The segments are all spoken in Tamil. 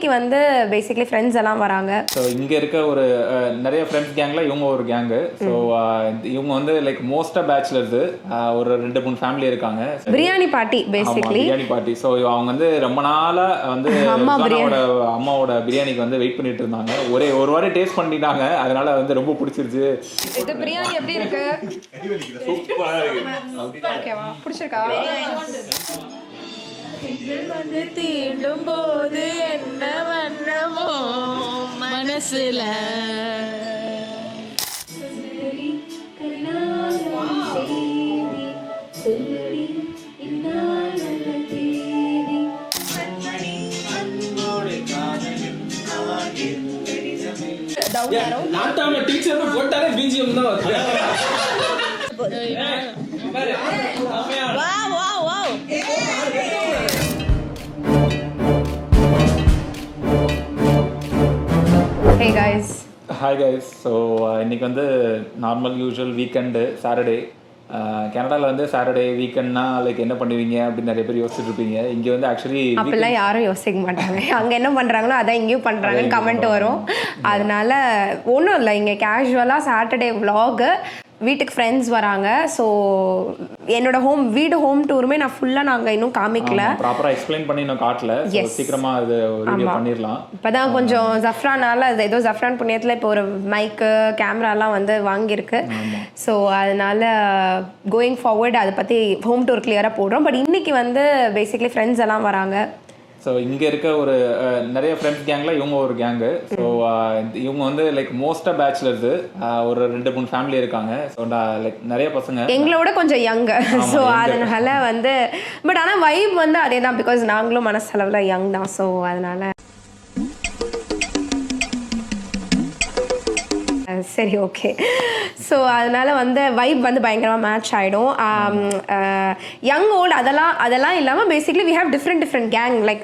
இன்னைக்கு வந்து பேசிக்கலி ஃப்ரெண்ட்ஸ் எல்லாம் வராங்க. ஸோ இங்கே இருக்க ஒரு நிறைய ஃப்ரெண்ட்ஸ் கேங்கில் இவங்க ஒரு கேங்கு. ஸோ இவங்க வந்து லைக் மோஸ்ட்டாக பேச்சுலர்ஸு, ஒரு 2-3 ஃபேமிலி இருக்காங்க. Biryani party basically biryani party. So அவங்க வந்து ரொம்ப நாளாக வந்து அம்மாவோட பிரியாணிக்கு வந்து வெயிட் பண்ணிட்டு இருந்தாங்க. ஒரு வாரம் டேஸ்ட் பண்ணிட்டாங்க, அதனால வந்து ரொம்ப பிடிச்சிருச்சு. இது பிரியாணி எப்படி இருக்கு? ஓகேவா, பிடிச்சிருக்கா? வந்து தீண்டும் போது என்ன வண்ணமோ மனசுல நாட்டாம டீச்சர் போட்டாலே பிஜிஎம் தான் வருது. Hey guys. Hi guys. So இன்னைக்கு வந்து நார்மல் யூஸ்வல் வீக்கெண்டு சாட்டர்டே. கனடாவில் வந்து சாட்டர்டே வீக்கெண்ட்னா லைக் என்ன பண்ணுவீங்க அப்படின்னு நிறைய பேர் யோசிச்சுட்டு இருப்பீங்க. இங்கே வந்து ஆக்சுவலி அப்பெல்லாம் யாரும் யோசிக்க மாட்டாங்க. அங்கே என்ன பண்ணுறாங்களோ அதான் இங்கேயும் பண்ணுறாங்கன்னு கமெண்ட் வரும். அதனால ஒன்றும் இல்லை, இங்கே கேஷுவலாக சாட்டர்டே விலாகு, வீட்டுக்கு ஃப்ரெண்ட்ஸ் வராங்க. ஸோ என்னோட ஹோம் டூருமே நான் ஃபுல்லாக நாங்கள் இன்னும் காமிக்கல, ப்ராப்பராக எக்ஸ்பிளைன் பண்ணி இன்னும் காட்டல. சீக்கிரமாக அது வீடியோ பண்ணிடலாம். இப்போ தான் கொஞ்சம் ஜஃப்ரானால அது ஏதோ ஜஃப்ரான் புண்ணியத்தில் இப்போ ஒரு மைக்கு கேமராலாம் வந்து வாங்கியிருக்கு. ஸோ அதனால கோயிங் ஃபார்வர்டு அதை பற்றி ஹோம் டூர் கிளியராக போடுறோம். பட் இன்னைக்கு வந்து பேசிக்கலி ஃப்ரெண்ட்ஸ் எல்லாம் வராங்க. ஸோ இங்கே இருக்க ஒரு நிறைய ஃப்ரெண்ட்ஸ் கேங்கில் இவங்க ஒரு கேங்கு. ஸோ இவங்க வந்து லைக் மோஸ்ட்டாக பேச்சுலர்ஸு, ஒரு 2-3 ஃபேமிலி இருக்காங்க. ஸோ லைக் நிறைய பசங்க எங்களோட கொஞ்சம் யங்கு. ஸோ அதனால வந்து பட் ஆனால் வைப் வந்து அதே தான், பிகாஸ் நாங்களும் மனசளவில் யங் தான். ஸோ அதனால சரி, ஓகே. ஸோ அதனால் வந்து வைப் வந்து பயங்கரமாக மேட்ச் ஆகிடும். யங் ஓல்டு அதெல்லாம் இல்லாமல் basically we have different gang. Like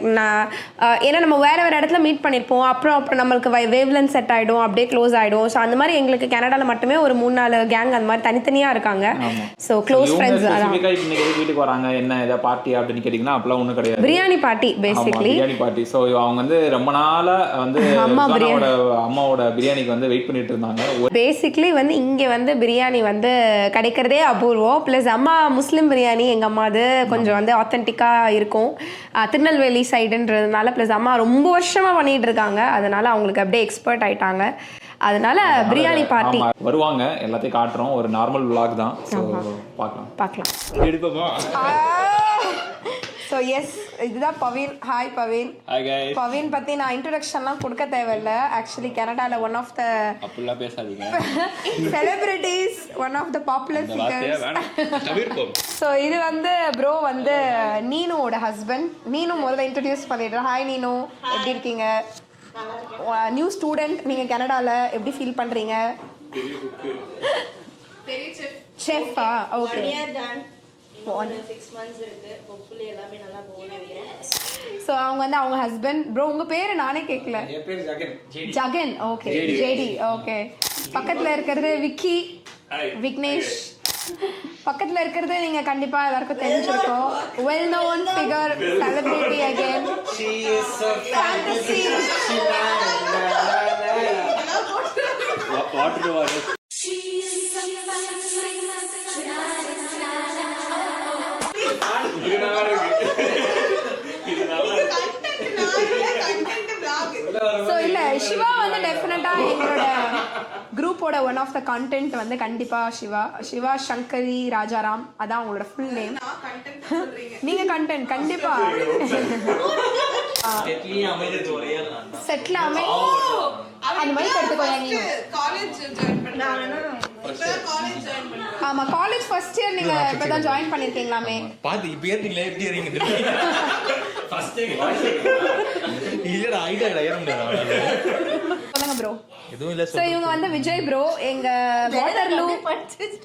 ஏன்னா நம்ம வேறு இடத்துல மீட் பண்ணியிருப்போம், அப்புறம் நம்மளுக்கு வேவ்லென்த் செட் ஆகிடும், அப்படியே க்ளோஸ் ஆகிடும். ஸோ அந்த மாதிரி எங்களுக்கு கனடாவில் மட்டுமே ஒரு 3-4 கேங் அந்த மாதிரி தனித்தனியாக இருக்காங்க. So close friends. வீட்டுக்கு வராங்க, என்ன ஏதாவது பார்ட்டி அப்படின்னு கேட்டிங்கன்னா அப்பெல்லாம் ஒன்றும் கிடையாது. Biryani party basically. Biryani party. So அவங்க வந்து ரொம்ப நாளாக வந்து அம்மாவோட பிரியாணிக்கு வந்து வெயிட் பண்ணிட்டு இருந்தாங்க. பேசிக்லி வந்து இங்கே வந்து பிரியாணி வந்து கிடைக்கிறதே அபூர்வம். ப்ளஸ் அம்மா முஸ்லீம் பிரியாணி எங்கள் அம்மா அது கொஞ்சம் வந்து ஆத்தென்டிக்காக இருக்கும், திருநெல்வேலி சைடுன்றதுனால. ப்ளஸ் அம்மா ரொம்ப வருஷமாக பண்ணிகிட்டு இருக்காங்க, அதனால் அவங்களுக்கு அப்படியே எக்ஸ்பர்ட் ஆகிட்டாங்க. அதனால பிரியாணி பார்ட்டி வருவாங்க, எல்லாத்தையும் காட்டுறோம். ஒரு நார்மல் vlog தான். ஸோ பார்க்கலாம். ஸோ எஸ், இதுதான் Paveen. Hi Paveen. Hi guys. Paveen பற்றி நான் இன்ட்ரடக்ஷன்லாம் கொடுக்க தேவையில்லை. ஆக்சுவலி கனடாவில் ஒன் ஆஃப் த அப்படிலாம் பேசாதீங்க, celebrities, one of the popular figures. So இது வந்து ப்ரோ வந்து நீனுவோட ஹஸ்பண்ட். நீனு முதல்ல இன்ட்ரடியூஸ் பண்ணிடுறேன். ஹாய் நீனு, எப்படி இருக்கீங்க? நியூ ஸ்டூடெண்ட் நீங்கள் கனடாவில், எப்படி ஃபீல் பண்ணுறீங்க? செஃப்பா? ஓகே. 6 months இருக்கு. ஹோப்ஃபுல்லி எல்லாமே நல்லா போகும்னு நினைக்கிறேன். ஸோ அவங்க வந்து அவங்க ஹஸ்பண்ட். ப்ரோ உங்கள் பேர் நானே கேட்கல. என் பேர் Jagan. Jagan. Okay. JD. Okay. பக்கத்தில் இருக்கிறது விக்கி, விக்னேஷ். பக்கத்தில் இருக்கிறது நீங்கள் கண்டிப்பாக எல்லாருக்கும் தெரிஞ்சிருக்கோம். Well known figure, celebrity again. So இல்லை, சிவா வந்து டெஃபினட்டாக எங்களோட குரூப்போட ஒன் ஆஃப் த கண்டென்ட் வந்து கண்டிப்பாக சிவா சங்கரி ராஜாராம், அதான் உங்களோட ஃபுல் நேம். நீங்கள் கண்டென்ட் கண்டிப்பாக செட்டில் அமை அந்த மாதிரி எடுத்துக்கோங்க. ஆமா, காலேஜ் ஃபர்ஸ்ட் இயர் நீங்க இப்பதான் ஜாயின் பண்ணிருக்கீங்களாமே. பாத்து இப்ப ஏறீங்களே, எப்படி ஏறீங்க? ஃபர்ஸ்ட் இல்லடா, ஐடியா ஏற முடியாது. சொல்லுங்க ப்ரோ. எதுவும் இல்ல. சோ இவங்க வந்து விஜய் ப்ரோ, எங்க வாட்டர்லூ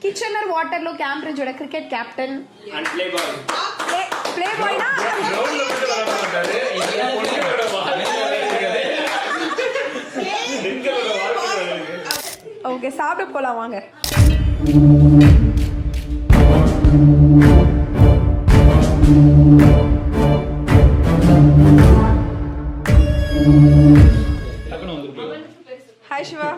கிச்சனர் வாட்டர்லூ கேம்பிரிட்ஜோட cricket captain and play boy. Play பாய்னா கிரவுண்ட்ல போய் விளையாட மாட்டாரு. இதெல்லாம் பொண்ணுங்களோட வாட்டர். ஓகே, சாப்பிட போலாம் வாங்க. டக்குனு வந்துருக்கு. ஹாய் சிவா.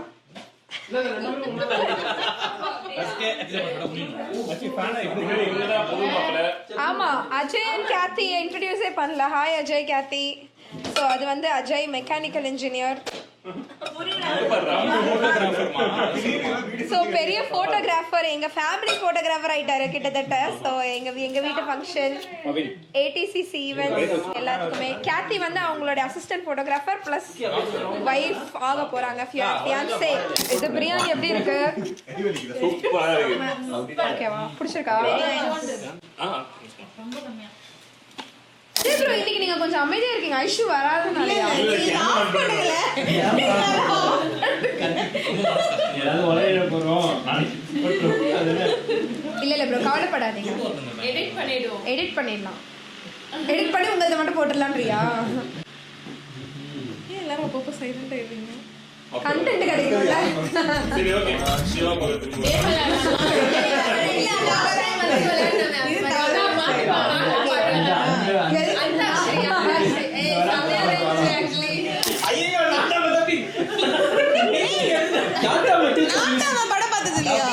ஆமா, அஜய் அண்ட் கேத்தி இன்ட்ரடியூஸே பண்ணல. ஹாய் அஜய், கேத்தி. ஸோ அது வந்து அஜய் மெக்கானிக்கல் இன்ஜினியர். ஸோ பெரிய ஃபோட்டோகிராஃபர், எங்க ஃபேமிலி ஃபோட்டோகிராஃபர் ஆயிட்டாரு கிட்டத்தட்ட. ஸோ எங்க வீட்டு ஃபங்க்ஷன், ஏடிசிசி ஈவென்ட்ஸ் எல்லாத்துக்குமே. கேத்தி வந்து அவங்களோட அசிஸ்டன்ட் ஃபோட்டோகிராஃபர் ப்ளஸ் வைஃப் ஆக போறாங்க, ஃபியான்சே. இது பிரியாணி எப்படி இருக்கு? ஓகேவா, பிடிச்சிருக்கா? ப்ரோ இன்னைக்கு நீங்க கொஞ்சம் அமைதியா இருக்கீங்க. ஐஷு வராதனாலயா? இல்ல இல்ல ப்ரோ, கவலைப்படாதீங்க. எடிட் பண்ணிடலாம். எடிட் பண்ணி உங்கள்ட்ட மட்டும் போட்டுடலான்றியா? ஏன் எல்லாரும் அப்பப்போ சைலண்டா இருக்கீங்க? கண்டென்ட் கிடைக்கும்ல. சரி ஓகே. சிவா படம் பார்த்தது இல்லையா?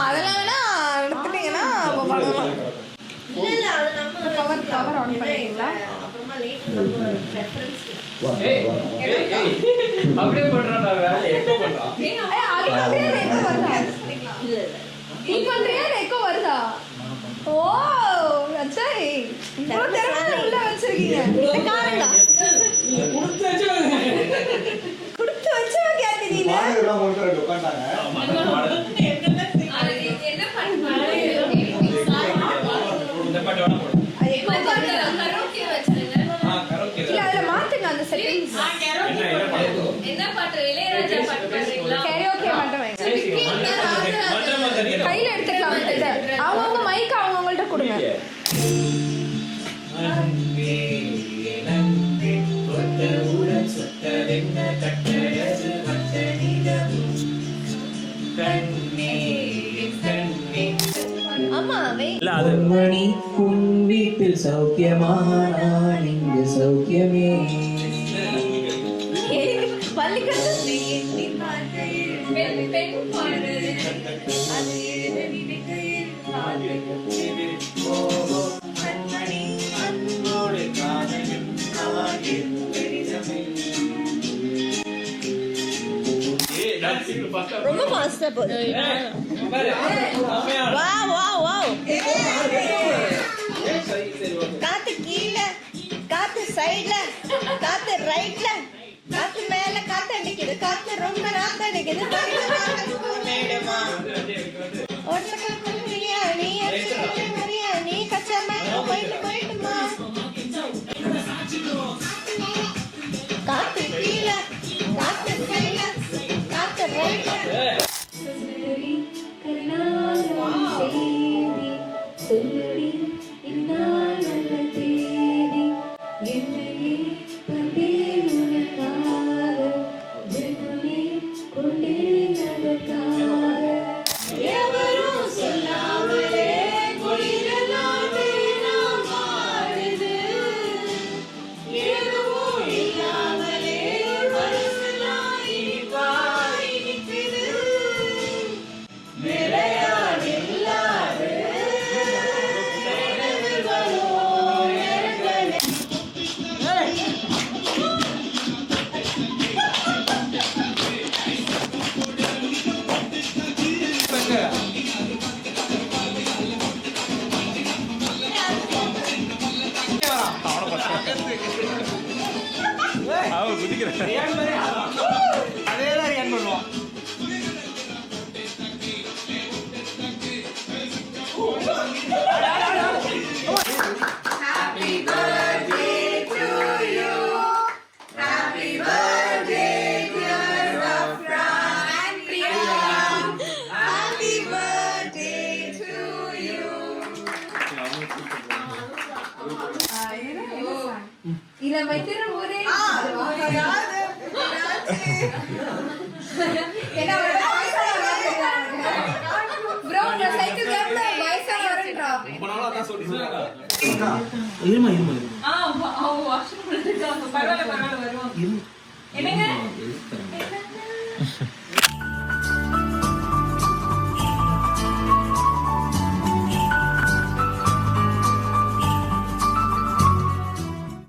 அதெல்லாம் வேணா எடுத்துட்டீங்கன்னா கவர் ஆன் பண்ணிட்டீங்களா? அப்படியே பண்றான்டா, வேற எப்போ பண்றான்? வருதா? ஓ அஜய், இவ்வளவு திறமை உள்ள வச்சிருக்கீங்க. கொடுத்து வச்சவ கேட்டி நீ. இல்ல அதுல மாத்துங்க அந்த செட்டிங்ஸ். என்ன பாட்டு? இளையராஜா பாட்டு பாடுறீங்களா? கராோகே மட்டும் வைங்க. கையில எடுத்துக்கலாம். அவங்க மைக் அவங்கள்ட்ட கொடுங்க. மணி உன் வீட்டில் சௌக்கியமா, நான் இங்கு சௌக்கியமே. ரொம்ப ஃபாஸ்டா போகுது. Wow wow wow. காத்து கீழ, காத்து சைடுல, காத்து ரைட்ல, காத்து மேல காத்து அடிக்குது, காத்து ரொம்ப நாத்து அடிக்குது. பிரியாணி பிரியாணி கச்சாம போயிட்டு போயிட்டுமா. காத்து கீழ, காத்து சைடுல, காத்து ரைட்ல. அதேதான் ரியான் பண்ணுவான். ரொம்ப நாளா தான் சொல்லிட்டு இருமா இருமா பரவாயில்ல வருவாங்க. என்னங்க